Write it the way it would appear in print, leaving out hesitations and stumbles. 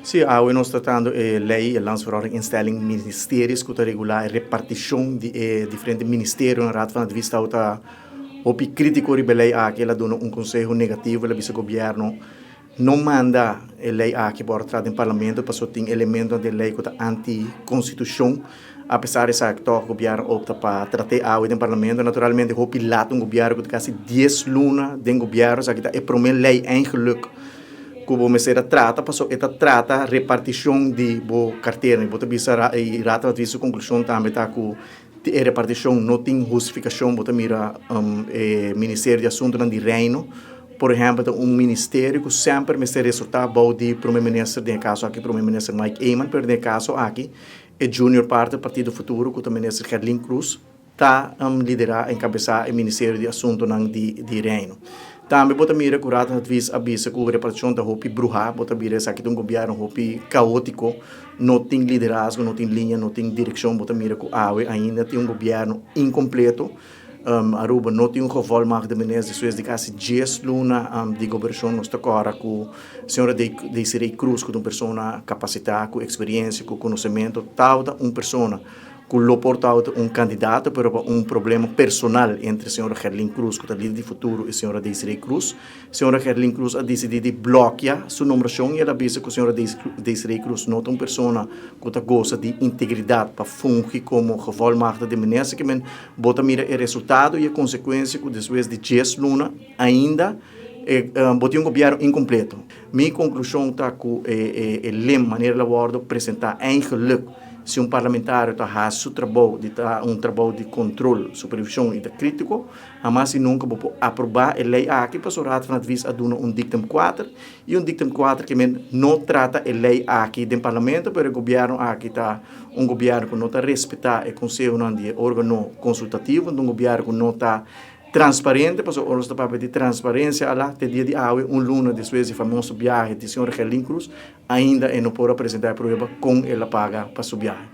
Sim, nós tratando lei, landsverordening instelling ministérios que regular a repartição de diferentes ministérios na Raad van het Vista outra opi crítico de lei aqui ela dona um conselho negativo ela vice governo não manda a lei aqui para tratar em parlamento para só tem elementos de lei que é anti-constituição apesar de que o governo opta para tratar a em parlamento naturalmente o pilato um governo que quase 10 luna de governo que é para mim lei eigenlijk como me será trata passou esta trata repartição de bo carteira bota bisa e rata visu conclusão também tá com a repartição não tem justificação bota mira Ministério de Assuntos de Reino por exemplo ministério que sempre me será resultado bom de primeiro-ministro de caso aqui primeiro-ministro Mike Eamon per de caso aqui e junior parte do Partido Futuro que o ministro Gerlin Cruz está liderar encabeçar o Ministério de Assuntos de Reino. Também bota mira curata vis avisa que a repartição da hopi bruxa, bota mira essa aqui de governo hopi caótico, não tem liderazgo, não tem linha, não tem direção, bota mira que ainda tem governo incompleto. Aruba não tem gevolmacht de minister, dus de quase 10 luna de governação nós agora com a senhora Desiree Cruz, com uma pessoa capacitada, com experiência, com conhecimento, tal pessoa que lo porta candidato para problema personal entre a senhora Gerlin Cruz, que é líder de futuro, e a senhora Desiree Cruz. A senhora Gerlin Cruz ha decidido bloquear sua nomeação e ela disse que a senhora Desiree Cruz não é uma pessoa que gosta de integridade para fungir como gevolmacht de minister, que bota mira o resultado e a consequência que depois de 10 luna ainda botei governo incompleto. Minha conclusão está que a lema, maneira de abordo, apresentar eigenlijk se parlamentar faz seu trabalho de trabalho de controle, supervisão e de crítico, mas nunca pode aprovar a lei aqui para o Raad van het Vista aduna dictum 4 e dictum 4 que não trata a lei aqui do parlamento, mas o governo aqui está governo que não está respeitando o conselho de órgão consultativo, governo que não está transparente, porque nós estamos de transparência lá, até dia de hoje, luna depois do famoso viagem de senhor Gerlin Cruz, ainda não pode apresentar a prova com ela paga para o viagem.